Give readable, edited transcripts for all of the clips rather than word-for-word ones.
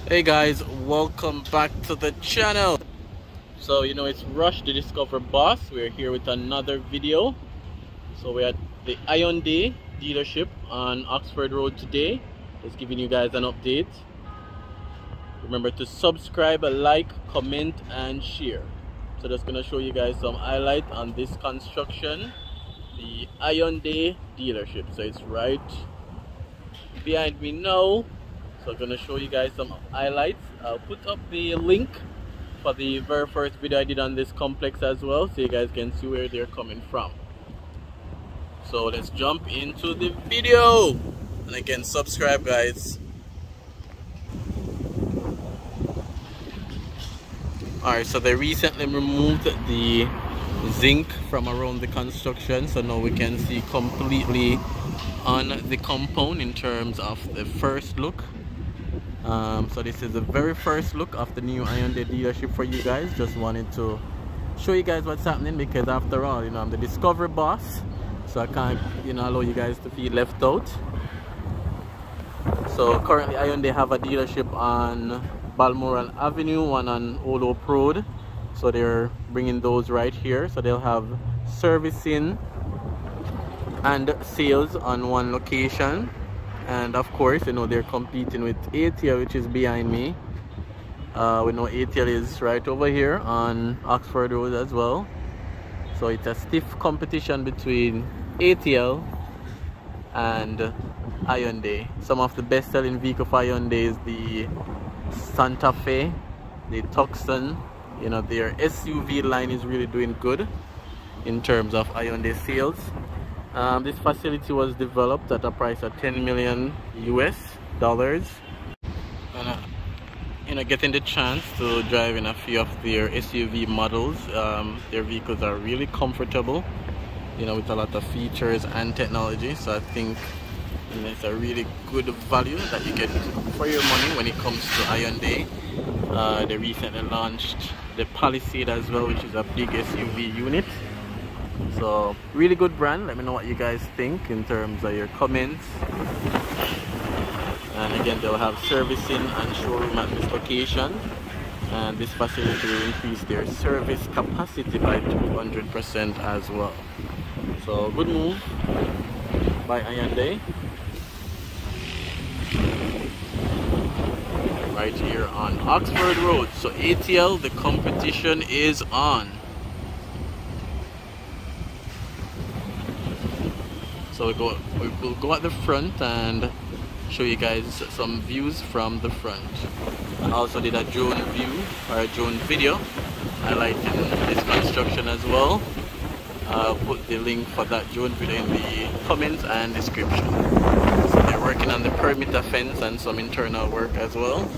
Hey guys, welcome back to the channel. So it's Rush the Discover Boss. We're here with another video. So we're at the Hyundai dealership on Oxford Road today. Just giving you guys an update. Remember to subscribe, like, comment and share. So just gonna show you guys some highlight on this construction, the Hyundai dealership. So it's right behind me now. So I'm gonna show you guys some highlights. I'll put up the link for the very first video I did on this complex as well, so you guys can see where they're coming from. So let's jump into the video, and again, subscribe guys. Alright, so they recently removed the zinc from around the construction, so now we can see completely on the compound in terms of the first look. So this is the very first look of the new Hyundai dealership for you guys. Just wanted to show you guys what's happening, because after all, I'm the Discovery Boss, so I can't allow you guys to feel left out. So currently Hyundai have a dealership on Balmoral Avenue, one on Old Hope Road. So they're bringing those right here, so they'll have servicing and sales on one location. And of course, they're competing with ATL, which is behind me. We know ATL is right over here on Oxford Road as well. So it's a stiff competition between ATL and Hyundai. Some of the best selling vehicle for Hyundai is the Santa Fe, the Tucson. Their SUV line is really doing good in terms of Hyundai sales. This facility was developed at a price of $10 million US. And getting the chance to drive in a few of their SUV models. Their vehicles are really comfortable, with a lot of features and technology. So I think it's a really good value that you get for your money when it comes to Hyundai. They recently launched the Palisade as well, which is a big SUV unit. So really good brand. Let me know what you guys think in terms of your comments. And again, they'll have servicing and showroom at this location, and this facility will increase their service capacity by 200% as well. So good move by Hyundai. Right here on Oxford Road. So ATL, the competition is on. So we'll go at the front and show you guys some views from the front. I also did a drone view or a drone video highlighting this construction as well. I'll put the link for that drone video in the comments and description. So they're working on the perimeter fence and some internal work as well.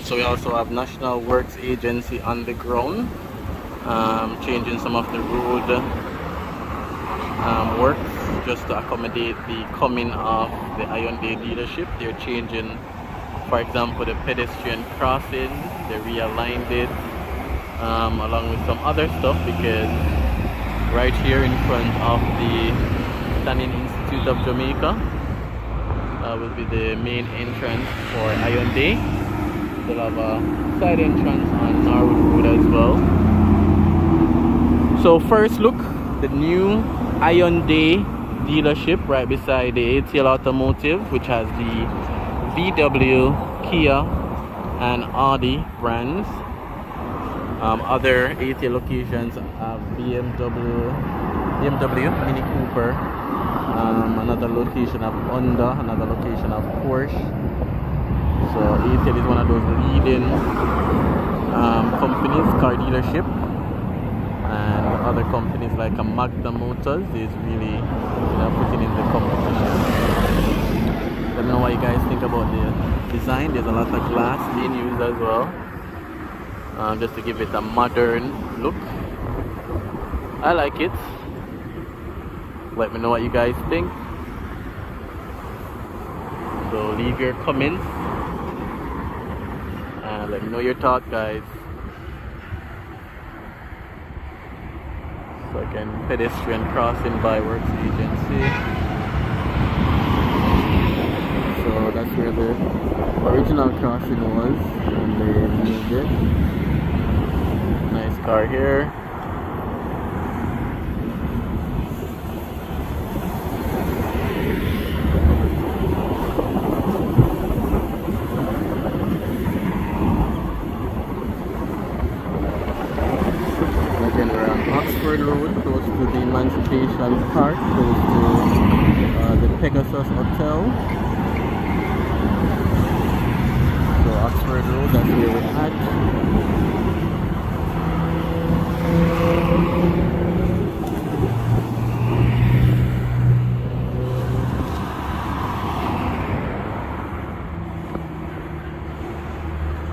So we also have National Works Agency on the ground, changing some of the road works just to accommodate the coming of the Hyundai dealership. They're changing, for example, the pedestrian crossing. They realigned it along with some other stuff, because right here in front of the Standing Institute of Jamaica will be the main entrance for Hyundai. They'll have a side entrance on Norwood Road as well. So first look, the new Hyundai dealership right beside the ATL Automotive, which has the VW, Kia and Audi brands. Other ATL locations have BMW, Mini Cooper, another location of Honda, another location of Porsche. So ATL is one of those leading companies, car dealership. other companies like a Magna Motors is really, putting in the competition. Let me know what you guys think about the design. There's a lot of glass being used as well, just to give it a modern look. I like it. Let me know what you guys think. So leave your comments and let me know your thoughts, guys. So again, pedestrian crossing by Works Agency. So that's where the original crossing was, and they moved it. Nice car here. Road, close to the Emancipation Park, close to the Pegasus Hotel. So Oxford Road, that's where we're at.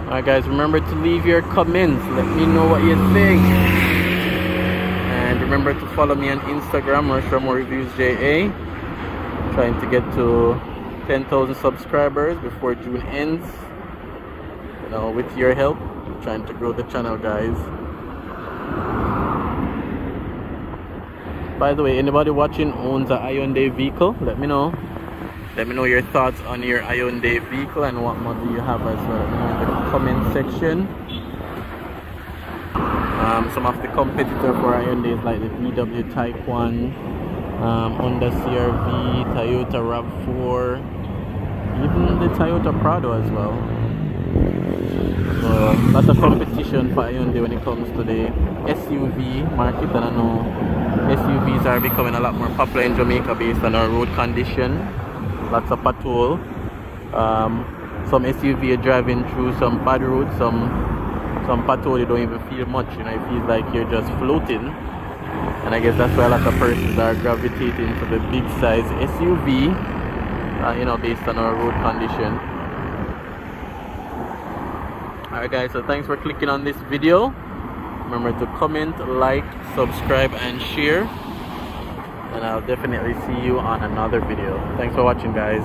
Alright guys, remember to leave your comments. Let me know what you think. And remember to follow me on Instagram, Raymore Reviews-Jamaica. Trying to get to 10,000 subscribers before June ends. With your help, trying to grow the channel, guys. By the way, anybody watching owns a Hyundai vehicle? Let me know. Let me know your thoughts on your Hyundai vehicle and what model you have as well in the comment section. Some of the competitors for Hyundai is like the VW Type 1, Honda CR-V, Toyota RAV4, even the Toyota Prado as well. So lots of competition for Hyundai when it comes to the SUV market, and I know SUVs are becoming a lot more popular in Jamaica based on our road condition. Lots of patrol. Some SUV are driving through some bad roads, some patrol you don't even feel much, it feels like you're just floating. And I guess that's why a lot of persons are gravitating to the big size SUV, based on our road condition. Alright guys, so thanks for clicking on this video. Remember to comment, like, subscribe and share, and I'll definitely see you on another video. Thanks for watching, guys.